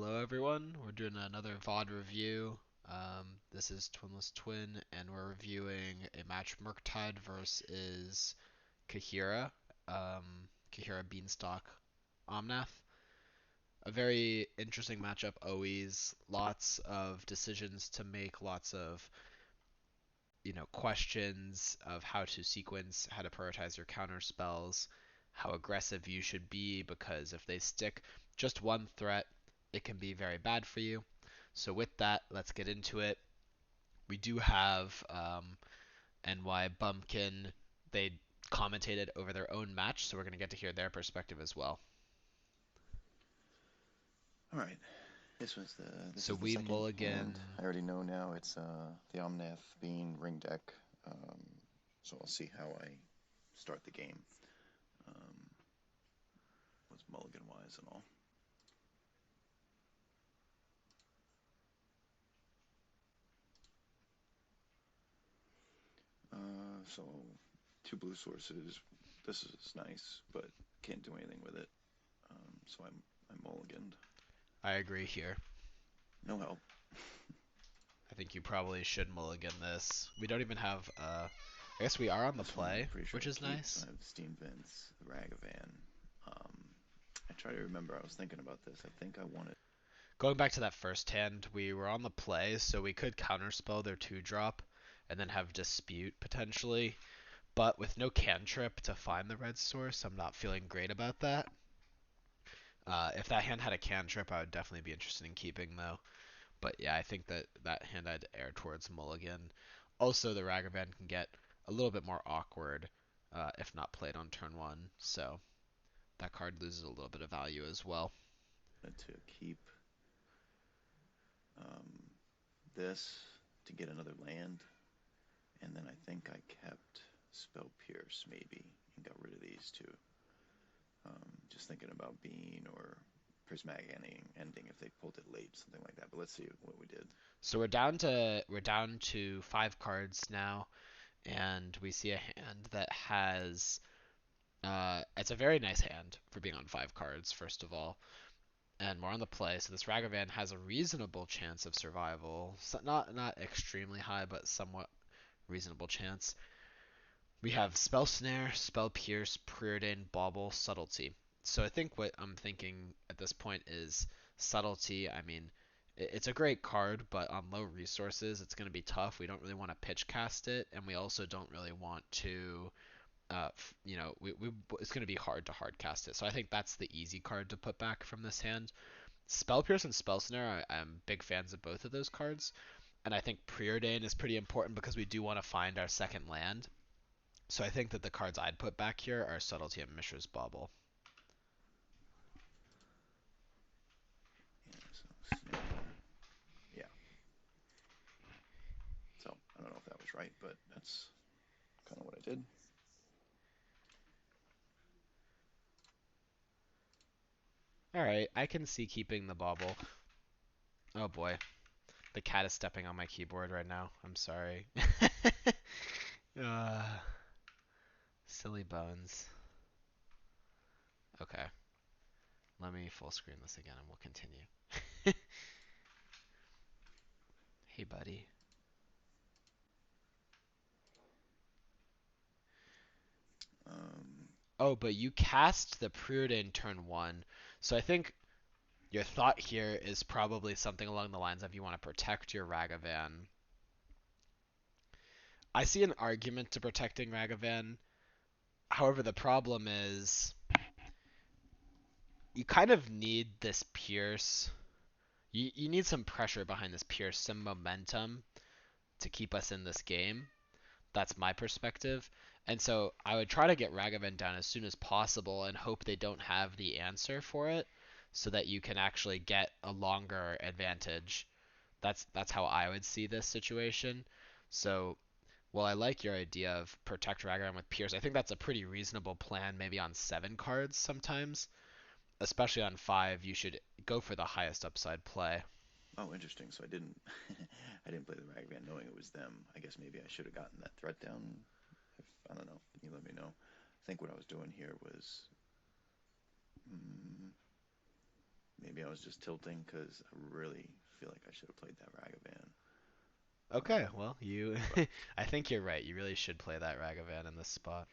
Hello everyone, we're doing another VOD review. This is Twinless Twin, and we're reviewing a match Murktide versus Kahira, Kahira Beanstalk Omnath. A very interesting matchup always. Lots of decisions to make, lots of questions of how to sequence, how to prioritize your counter spells, how aggressive you should be, because if they stick just one threat, it can be very bad for you. So with that, let's get into it. We do have NY Bumpkin. They commentated over their own match, so we're going to get to hear their perspective as well. All right. This So is the we second hand. mulligan. I already know now it's the Omnath Bean ring deck. Um, so I'll see how I start the game. Um, what's mulligan wise and all. So two blue sources. This is nice, but can't do anything with it. So I'm mulliganed. I agree here. No help. I think you probably should mulligan this. We don't even have. I guess we are on the This one I'm play, pretty sure which I is keep. So nice. I have the Steam Vents, the Ragavan. Um, I try to remember. I was thinking about this. I think I wanted. Going back to that first hand, we were on the play, so we could counterspell their 2-drop and then have Dispute potentially. But with no cantrip to find the red source, I'm not feeling great about that. If that hand had a cantrip, I would definitely be interested in keeping though. But yeah, I think that hand I'd err towards mulligan. Also, the Ragavan can get a little bit more awkward if not played on turn 1, so that card loses a little bit of value as well. To keep um, this to get another land, and then I think I kept Spell Pierce maybe and got rid of these two. Just thinking about Bean or Prismatic ending if they pulled it late, something like that. But let's see what we did. So we're down to 5 cards now, and we see a hand that has it's a very nice hand for being on 5 cards, first of all, and more on the play. So this Ragavan has a reasonable chance of survival, so not extremely high, but somewhat reasonable chance. We have Spell Snare, Spell Pierce, Preordain, Bauble, Subtlety. So I think what I'm thinking at this point is Subtlety. I mean, it's a great card, but on low resources, it's going to be tough. We don't really want to pitch cast it, and we also don't really want to it's going to be hard to hard cast it. So I think that's the easy card to put back from this hand. Spell Pierce and Spell Snare, I'm big fans of both of those cards. And I think Preordain is pretty important because we do want to find our second land. So I think that the cards I'd put back here are Subtlety and Mishra's Bauble. Yeah, so snare. Yeah. So I don't know if that was right, but that's kind of what I did. Alright, I can see keeping the Bauble. Oh boy. The cat is stepping on my keyboard right now. I'm sorry. uh, silly bones. Okay. Let me full screen this again and we'll continue. Hey, buddy. Um, Oh, but you cast the Preordain turn 1. So I think your thought here is probably something along the lines of you want to protect your Ragavan. I see an argument to protecting Ragavan. However, the problem is you kind of need this Pierce. You need some pressure behind this Pierce, some momentum to keep us in this game. That's my perspective. And so I would try to get Ragavan down as soon as possible and hope they don't have the answer for it so that you can actually get a longer advantage. That's how I would see this situation. So while I like your idea of protect Ragavan with Pierce, I think that's a pretty reasonable plan maybe on 7 cards sometimes. Especially on 5, you should go for the highest upside play. oh, interesting. So I didn't I didn't play the Ragavan knowing it was them. I guess maybe I should have gotten that threat down. If I don't know, you let me know. I think what I was doing here was maybe maybe I was just tilting because I really feel like I should have played that Ragavan. Okay, Um, well, you but I think you're right. You really should play that Ragavan in this spot.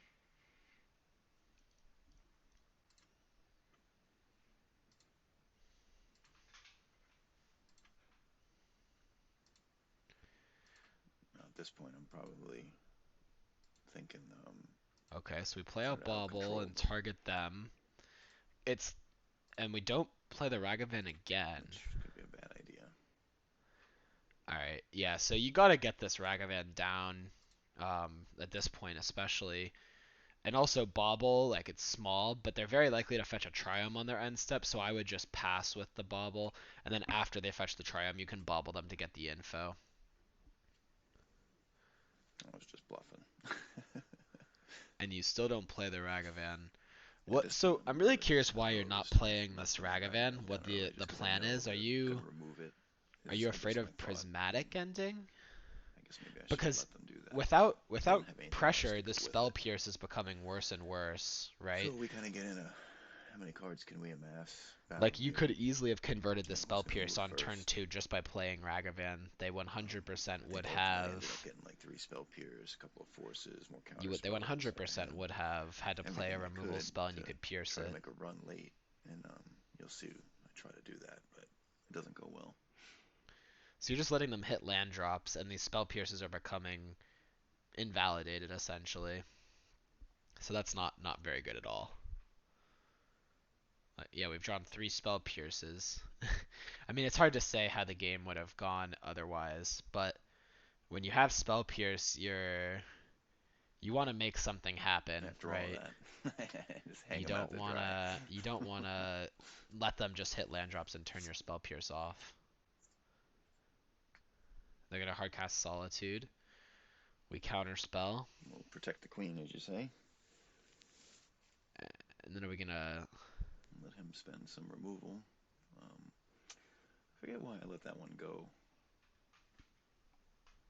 at this point, I'm probably thinking Okay, so we play try out to out Bauble control and them, target them. It's and we don't play the Ragavan again. which could be a bad idea. Alright, yeah, so you gotta get this Ragavan down at this point especially. And also Bauble, like it's small, but they're very likely to fetch a Triome on their end step, so I would just pass with the Bauble, and then after they fetch the Triome, you can Bauble them to get the info. I was just bluffing. And you still don't play the Ragavan. At What? this point, So I'm I'm really really curious why you're not opposed to playing this knocking that Ragavan Ragavan. What down early, the just because I plan know is? they're gonna remove it. Are Is you I guess afraid my of thought. I mean, prismatic ending? I guess maybe I should Because let them do that, but I without don't have anything else pressure, to the go with spell it. pierce is becoming worse and worse, right? So we kind of get in a how many cards can we amass battle Like you here? could easily have converted the And who's spell gonna pierce move on turn first? 2 just by playing Ragavan. They I 100% would think ultimately I ended up have getting like three spell pierce, a couple of forces, more you counter would they spells. I 100% had would have had to play a everything I removal could spell and to you could pierce try to it. make a run late, and you'll see I try to do that, but it doesn't go well. So you're just letting them hit land drops and these spell pierces are becoming invalidated essentially. So that's not very good at all. Yeah, we've drawn 3 spell pierces. I mean, it's hard to say how the game would have gone otherwise, but when you have spell pierce, you want to make something happen, After all right? that, just hang them out to dry. You don't wanna let them just hit land drops and turn your spell pierce off. They're gonna hardcast Solitude. We counter spell, We'll protect the queen, as you say. and then are we gonna? Let him spend some removal. Um, I forget why I let that one go.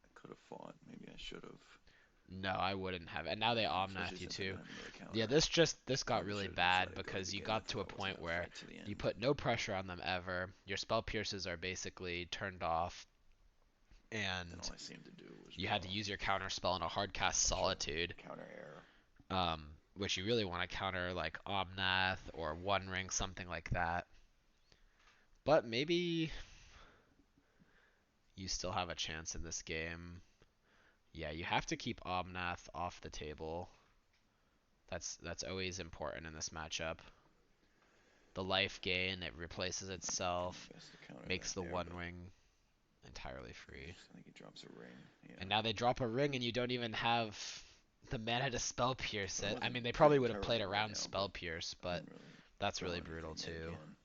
I could have fought. Maybe I should have. No, I wouldn't have. And now they Especially Omnath you since I didn't too. have another Yeah, counter. this got Maybe I really should have just let bad it go to because you begin with got if to I a wasn't point going to where fight to the you end. put no pressure on them ever. Your spell pierces are basically turned off, Then and all I seemed to do was you had draw to use your counter spell on a hard cast a bunch of Solitude, counter error. which you really want to counter like Omnath or One Ring, something like that. But maybe you still have a chance in this game. Yeah, you have to keep Omnath off the table. That's always important in this matchup. The life gain, it replaces Do itself, my best to counter that makes the there, One but Ring entirely free. I think he drops a ring. And Yeah. now they drop a ring and you don't even have the mana to spell pierce So I it. I wasn't mean, they probably trading would have played terribly right around now, but spell pierce, I but didn't really that's draw really brutal anything yet too. again.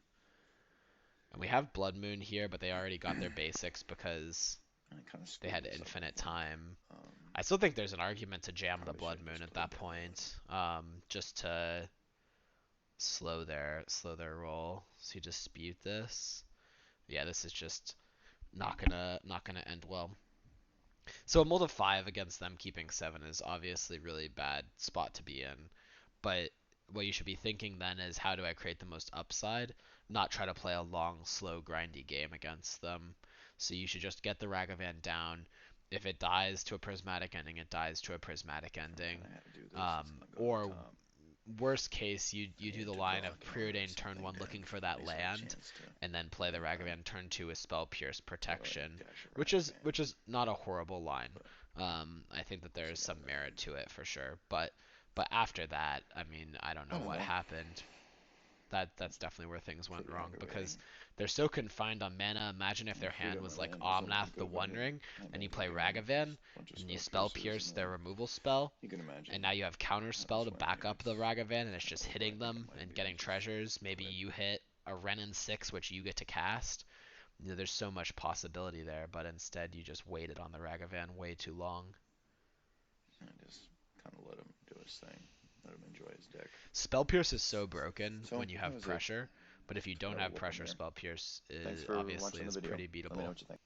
And we have Blood Moon here, but they already got their basics because And I kind of they screwed had this up, I infinite think. time. Um, I still think there's an argument to jam the Probably should Blood have Moon just at played that that one. point, just to slow their roll. So you dispute this. Yeah, this is just not gonna end well. So a mold of 5 against them keeping 7 is obviously really bad spot to be in. But what you should be thinking then is how do I create the most upside? Not try to play a long, slow, grindy game against them. So you should just get the Ragavan down. If it dies to a prismatic ending, it dies to a prismatic I ending. kind of had to do this. It's going to go to the Or top. worst case, I you do needed the to line draw of a counter or preordained turn something 1 looking back. for At that least I had a land, chance to and then play the land that. Ragavan turn 2 with spell pierce Or like protection, dash a Ragavan. which is not a horrible line. But I think that there so is now some that merit to it for sure, but after that, I mean, I don't I know don't what know. happened. That's definitely where things went Pretty wrong because aggravating. they're so confined on mana. Imagine if And I their hand figured my was like land was looking Omnath the good, but One Ring, I had and no you play idea. Ragavan, Just a bunch of and you spell spell pierces, pierce and their then removal spell, you can and imagine now you have counter how spell this to went back here. up the Ragavan, and it's just But I hitting think it them might and be getting just treasures. Maybe quit. you hit a Renin 6, which you get to cast. You know, there's so much possibility there, but instead you just waited on the Ragavan way too long. I just kind of let him do his thing. Let him enjoy his deck. Spell Pierce is so broken So when you that have was it. pressure, but if you don't Got a have whooping pressure, there. Spell Pierce Thanks is for obviously watching the is video. pretty Let me know beatable. what you think.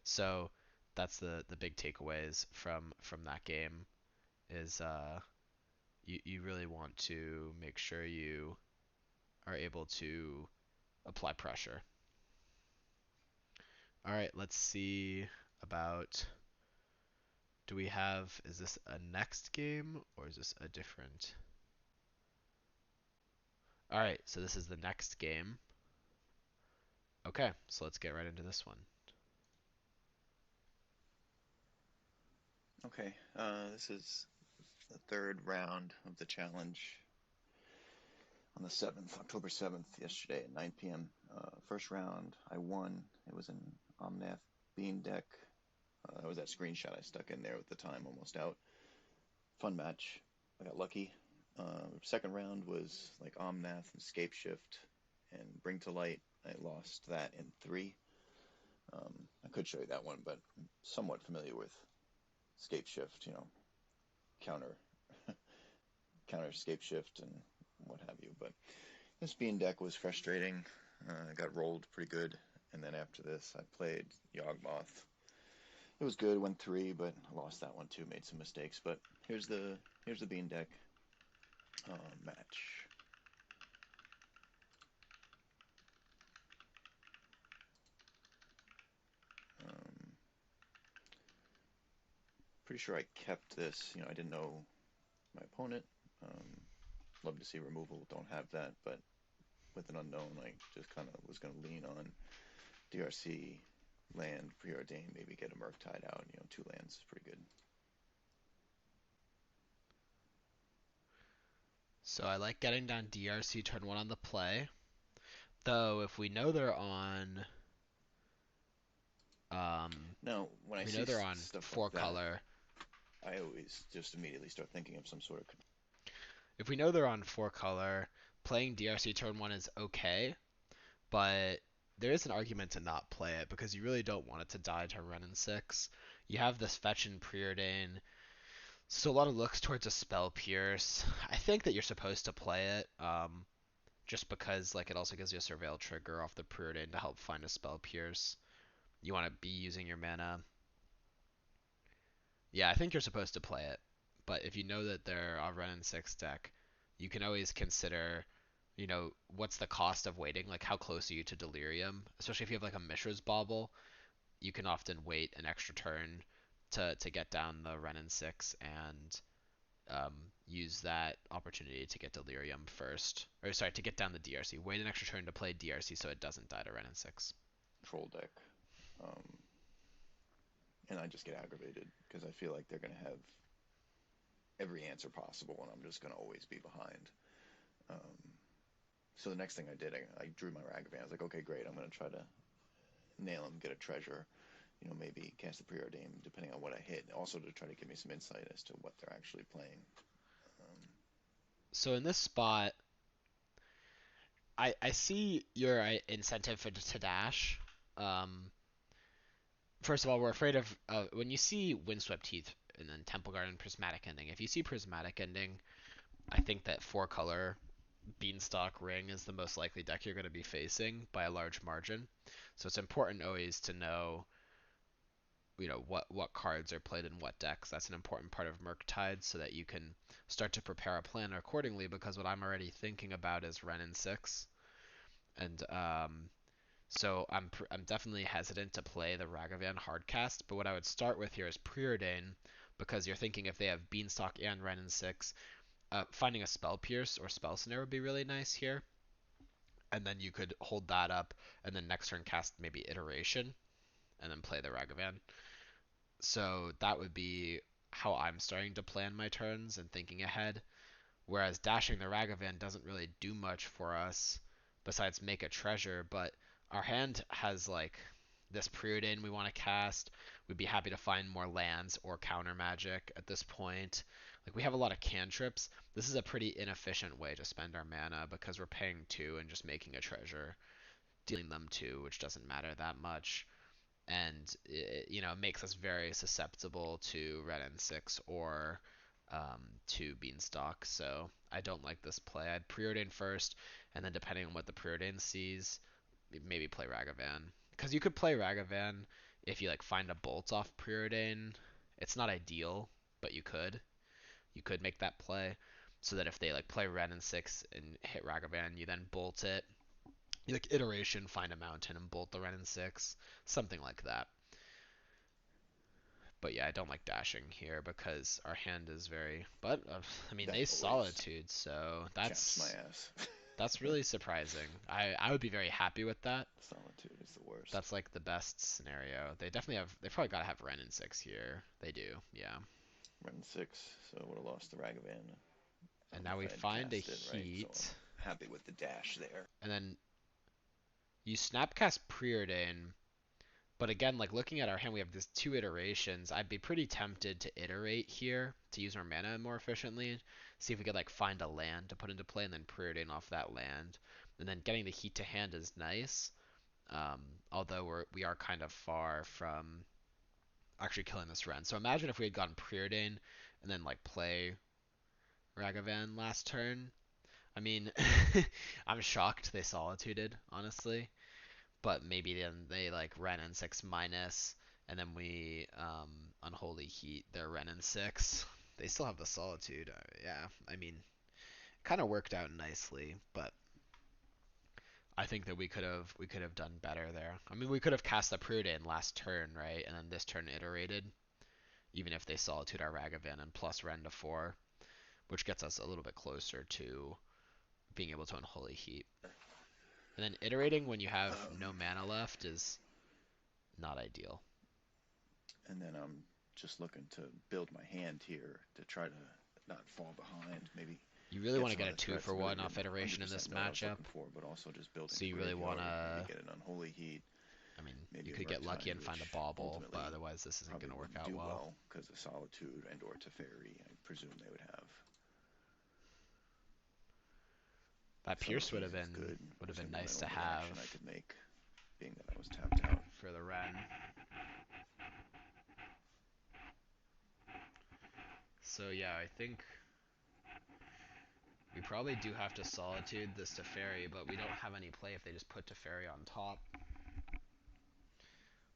So that's the big takeaways from that game is you really want to make sure you are able to apply pressure. All right, let's see about. Do we have? Is this a next game or is this a different? All right, so this is the next game. Okay, so let's get right into this one. Okay, this is the third round of the challenge on the 7th, October 7th, yesterday at 9 p.m. First round, I won. It was an Omnath Bean deck. That was that screenshot I stuck in there with the time almost out. Fun match. I got lucky. Second round was like Omnath and Scape Shift and Bring to Light. I lost that in three. I could show you that one, but I'm somewhat familiar with Scape Shift, counter counter Scape Shift and what have you. But this Bean deck was frustrating. I got rolled pretty good, and then after this, I played Yawgmoth. It was good, went three, but I lost that one too. Made some mistakes, but here's the Bean deck match. Um, Pretty sure I kept this. I didn't know my opponent. Um, Love to see removal. Don't have that, but with an unknown, I just kind of was going to lean on DRC land preordained. Maybe get a Murktide out. Two lands is pretty good. So I like getting down DRC turn one on the play. Though if we know they're on, Now, when I we know see they're on stuff like four that, color. I always just immediately start thinking of some sort of. If we know they're on four color, playing DRC turn one is okay, but there is an argument to not play it because you really don't want it to die to Ren and six. You have this fetch and preordain, so a lot of looks towards a spell pierce. I think that you're supposed to play it, just because like it also gives you a surveil trigger off the preordain to help find a spell pierce. You want to be using your mana. Yeah, I think you're supposed to play it, but if you know that they're a Ren and six deck, you can always consider, what's the cost of waiting? Like, how close are you to Delirium? Especially if you have like a Mishra's Bauble, you can often wait an extra turn to get down the Ren and six and use that opportunity to get Delirium first. Or sorry, to get down the DRC. Wait an extra turn to play DRC so it doesn't die to Ren and six. Control deck. Um, and I just get aggravated because I feel like they're going to have every answer possible, and I'm just going to always be behind. Um, so the next thing I did, I drew my Ragavan. I was like, okay, great. I'm going to try to nail him, get a treasure. Maybe cast the preordain depending on what I hit. Also to try to give me some insight as to what they're actually playing. Um, So in this spot, I see your incentive to dash. Um, First of all, we're afraid of when you see Windswept Heath and then Temple Garden Prismatic Ending. If you see Prismatic Ending, I think that four color Beanstalk Ring is the most likely deck you're going to be facing by a large margin. So it's important always to know, what cards are played in what decks. That's an important part of Murktide, so that you can start to prepare a plan accordingly. Because what I'm already thinking about is Ren and six, and so I'm definitely hesitant to play the Ragavan hardcast, but what I would start with here is Preordain, because you're thinking if they have Beanstalk and Ren and six, finding a Spell Pierce or Spell Snare would be really nice here, and then you could hold that up, and then next turn cast maybe Iteration, and then play the Ragavan. So that would be how I'm starting to plan my turns and thinking ahead. Whereas dashing the Ragavan doesn't really do much for us besides make a treasure, but our hand has like this Preordain we want to cast. We'd be happy to find more lands or counter magic at this point. Like we have a lot of cantrips. This is a pretty inefficient way to spend our mana because we're paying two and just making a treasure, dealing them two, which doesn't matter that much. And it makes us very susceptible to Red N6 or to Beanstalk. So I don't like this play. I'd preordain first, and then depending on what the preordain sees, maybe play Ragavan. Because you could play Ragavan if you like find a bolt off preordain. It's not ideal, but you could. You could make that play so that if they like play Red and six and hit Ragavan, you then bolt it. like iteration, find a mountain and bolt the Ren in 6, something like that. But yeah, I don't like dashing here because our hand is very. But I mean, That they always solitude, so chaps my that's ass. that's really surprising. I would be very happy with that. Solitude is the worst. That's like the best scenario. They definitely have. They probably gotta have Ren in 6 here. They do, yeah. Run 6, so I would have lost the Ragavan. And now If we I had find a cast it, right? So heat, I'm happy with the dash there. and then you snapcast Preordain. But again, like looking at our hand, we have these two iterations. I'd be pretty tempted to iterate here to use our mana more efficiently. See if we could like find a land to put into play and then preordain off that land. And then getting the heat to hand is nice. Um, although we are kind of far from actually killing this Ren. So imagine if we had gone preordain and then like play Ragavan last turn. I mean, I'm shocked they solituded, honestly. But maybe then they like Ren and 6 minus, and then we Unholy Heat their Ren and 6. They still have the Solitude. Yeah, I mean, kind of worked out nicely, but I think that we could have done better there. I mean, we could have cast the Preordain last turn, right, and then this turn iterated, even if they Solitude our Ragavan and plus Ren to 4, which gets us a little bit closer to being able to Unholy Heat. And then iterating when you have no Um, mana left is not ideal. and then I'm just looking to build my hand here to try to not fall behind. Maybe You really get want to some get a other two threats. for I really one off didn't iteration in 100% this know what I was matchup. looking for, but also just building So the you really want graveyard, maybe to. get an Unholy Heat, I mean, maybe you a could get lucky Murktide, and find a which bauble, but ultimately otherwise this isn't going probably to work wouldn't out do well. well because of Solitude and or Teferi. I presume they would have. That Pierce would have Subtlety is been good. would have Was been gonna be my nice to only have action I could make, being that I was tapped out. for the Ren. So yeah, I think we probably do have to Solitude this Teferi, but we don't have any play if they just put Teferi on top.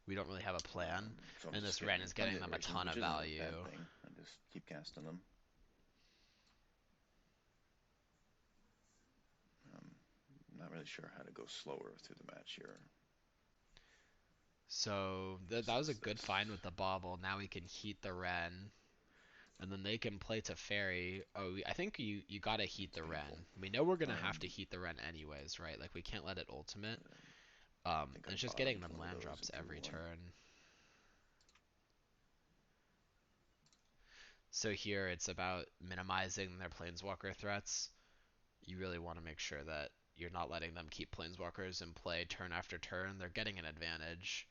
We don't really have a plan, So I'm and just this getting Ren is plenty getting of them a iterations, ton which of isn't a bad value. thing. I just keep casting them. I'm not really sure how to go slower through the match here. So that was a Since good find with the bauble. Now we can heat the Ren, and then they can play to Fairy. Oh, I think you gotta heat it's the painful. Ren. We know we're gonna have to Um, heat the Ren anyways, right? Like we can't let it ultimate. I think And I it's just getting bottomed them one of land those drops and drew every one. turn. So here it's about minimizing their planeswalker threats. You really want to make sure that you're not letting them keep planeswalkers in play turn after turn. They're getting an advantage,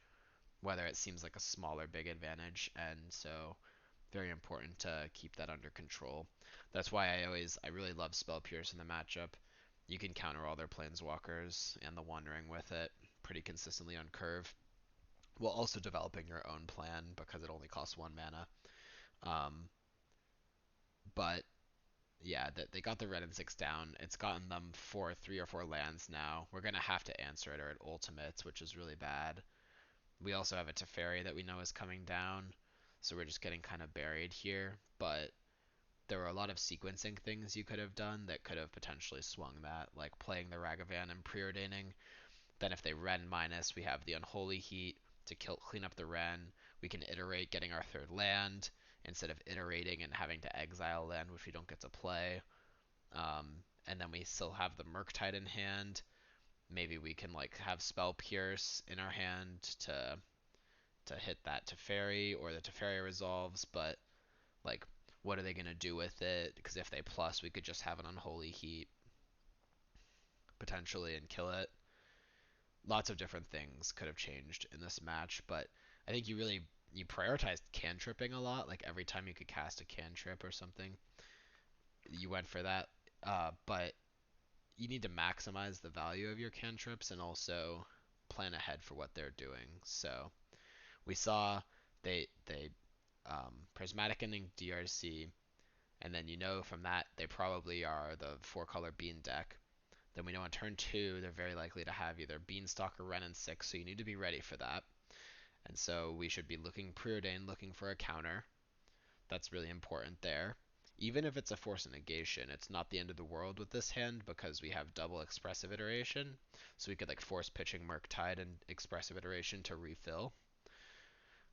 whether it seems like a small or big advantage, and so very important to keep that under control. That's why I really love Spell Pierce in the matchup. You can counter all their planeswalkers and the Wandering with it pretty consistently on curve, while also developing your own plan because it only costs one mana. Um, but yeah, they got the red and six down. It's gotten them 3 or 4 lands now. We're gonna have to answer it or it ultimates, which is really bad. We also have a Teferi that we know is coming down, so we're just getting kind of buried here. But there were a lot of sequencing things you could have done that could have potentially swung that, like playing the Ragavan and preordaining. Then if they Ren minus, we have the Unholy Heat to clean up the Ren. We can iterate getting our third land instead of iterating and having to exile land, which we don't get to play. And then we still have the Murktide in hand. Maybe we can like have Spell Pierce in our hand to hit that Teferi, or the Teferi resolves, but like what are they gonna do with it? Because if they plus, we could just have an Unholy Heat potentially and kill it. Lots of different things could have changed in this match, but I think you prioritized cantripping a lot. Like every time you could cast a cantrip or something, you went for that. But you need to maximize the value of your cantrips and also plan ahead for what they're doing. So we saw they prismatic ending DRC, and then you know from that they probably are the 4 color bean deck. Then we know on turn 2 they're very likely to have either Beanstalk or Ren and 6, so you need to be ready for that. And so we should be looking preordained, looking for a counter. That's really important there. Even if it's a force of negation, it's not the end of the world with this hand because we have double expressive iteration. So we could like force pitching Murktide and Expressive Iteration to refill.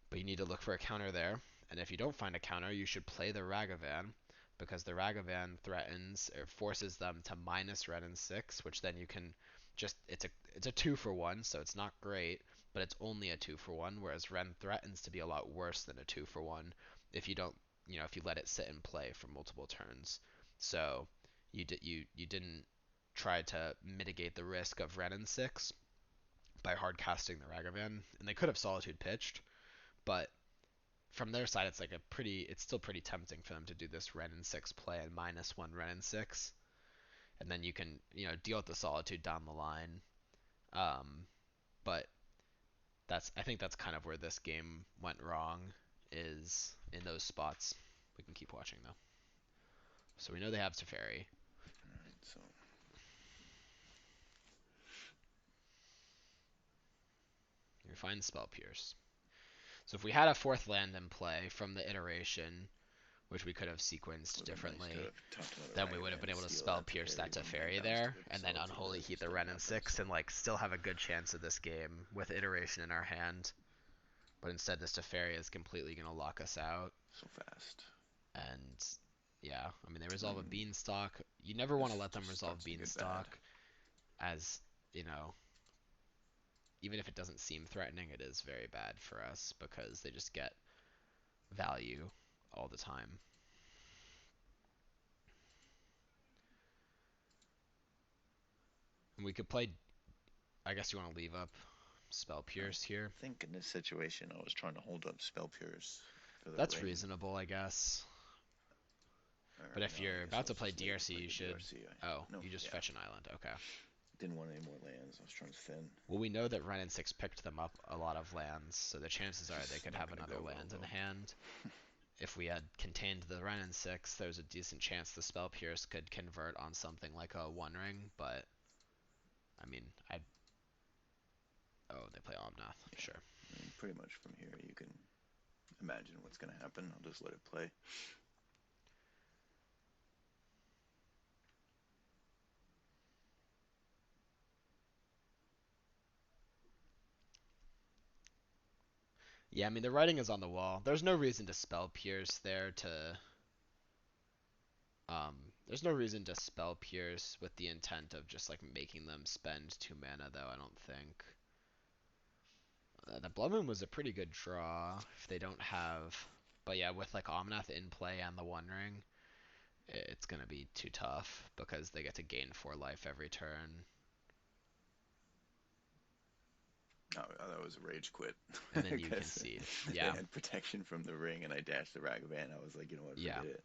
But you need to look for a counter there. And if you don't find a counter, you should play the Ragavan, because the Ragavan threatens or forces them to minus Ren and 6, which then you can just it's a 2-for-1, so it's not great, but it's only a 2-for-1, whereas Ren threatens to be a lot worse than a 2-for-1 if you don't, if you let it sit and play for multiple turns. So you didn't try to mitigate the risk of Ren and 6 by hard casting the Ragavan, and they could have Solitude pitched, but from their side, it's still pretty tempting for them to do this Ren and 6 play and -1 Ren and 6, and then you can deal with the Solitude down the line. But I think that's kind of where this game went wrong, is in those spots. We can keep watching though. So we know they have Teferi. Alright, so We find Spell Pierce. So if we had a fourth land in play from the iteration, which we could have sequenced would have been nice to differently, have talked to then another we would have Ragavan been and able to steal spell that pierce that Teferi when Teferi they bounced there, with and then Solitude unholy Lift heat the instead of Ren and Happen, 6 so and like still have a good chance of this game with iteration in our hand. But instead, this Teferi is completely going to lock us out. so fast. And yeah, I mean, they resolve a And Beanstalk. You never want this to let them just resolve starts to get bad. Beanstalk, as, you know, even if it doesn't seem threatening, it is very bad for us because they just get value all the time. And we could play, I guess you want to leave up Spell I Pierce here. think in this situation I was trying to hold up Spell Pierce for the That's ring. reasonable, I guess. Or But if no, I you're guess I about to was play just waiting to DRC, play you the should. DRC. Oh, No, you just yeah. fetch an island. Okay. Didn't want any more lands. I was trying to thin. Well, we know that Ren and 6 picked them up a lot of lands, so the chances It's are they just could not have gonna another go well land in though. hand. If we had contained the Ren and 6, there's a decent chance the Spell Pierce could convert on something like a One Ring, but I mean, I. Oh, they play Omnath. Yeah. Sure. I mean, pretty much from here you can imagine what's gonna happen. I'll just let it play. Yeah, I mean, the writing is on the wall. There's no reason to Spell Pierce there to. There's no reason to Spell Pierce with the intent of just like making them spend 2 mana, though, I don't think. The Blood Moon was a pretty good draw if they don't have. But yeah, with like Omnath in play and the One Ring, it's gonna be too tough because they get to gain 4 life every turn. Oh, that was a rage quit. And then you Because concede. they Yeah, had protection from the ring, and I dashed the Ragavan. I was like, you know what, yeah. forget it,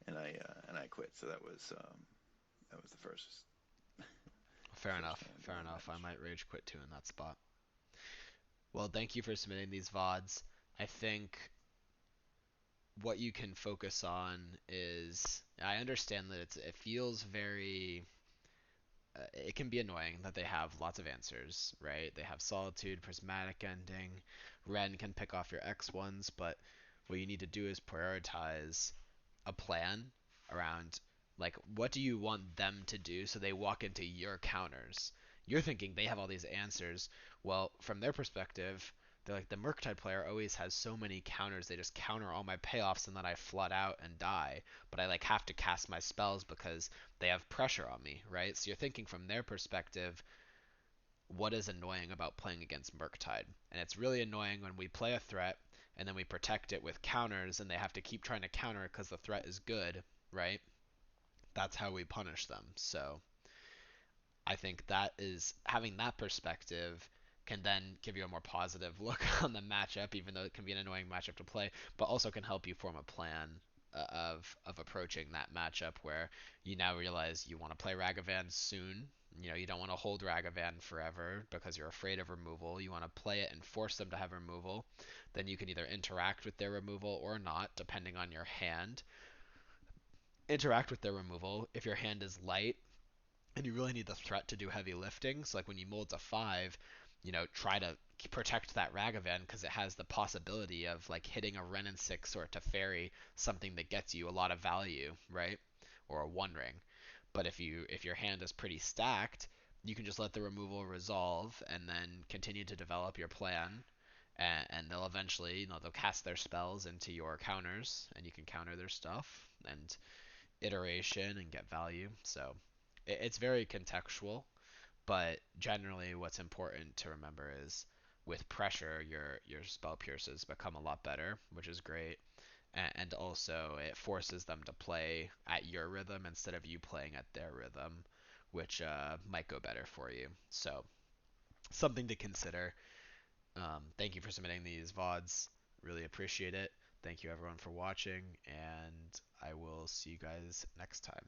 and I quit. So that was the Fair first enough. time I Fair won that enough. I match. might rage quit too in that spot. Well, thank you for submitting these VODs. I think what you can focus on is I understand that it feels very it can be annoying that they have lots of answers, right? They have Solitude, Prismatic Ending, Ren can pick off your X ones, but what you need to do is prioritize a plan around like what do you want them to do so they walk into your counters. You're thinking they have all these answers. Well, from their perspective, they're like the Murktide player always has so many counters. They just counter all my payoffs and then I flood out and die. But I like have to cast my spells because they have pressure on me, right? So you're thinking from their perspective, what is annoying about playing against Murktide? And it's really annoying when we play a threat and then we protect it with counters and they have to keep trying to counter it because the threat is good, right? That's how we punish them. So I think that is having that perspective can then give you a more positive look on the matchup, even though it can be an annoying matchup to play, but also can help you form a plan of approaching that matchup where you now realize you want to play Ragavan soon. You don't want to hold Ragavan forever because you're afraid of removal. You want to play it and force them to have removal. Then you can either interact with their removal or not, depending on your hand. Interact with their removal if your hand is light and you really need the threat to do heavy lifting. So like when you mold to 5, try to protect that Ragavan because it has the possibility of like hitting a Ren and 6 or a Teferi, something that gets you a lot of value, right? Or a One Ring. But if your hand is pretty stacked, you can just let the removal resolve and then continue to develop your plan. And they'll eventually, they'll cast their spells into your counters, and you can counter their stuff and iteration and get value. So it's very contextual, but generally, what's important to remember is with pressure, your spell pierces become a lot better, which is great. And also, it forces them to play at your rhythm instead of you playing at their rhythm, which might go better for you. So, something to consider. Thank you for submitting these VODs. Really appreciate it. Thank you, everyone, for watching, and I will see you guys next time.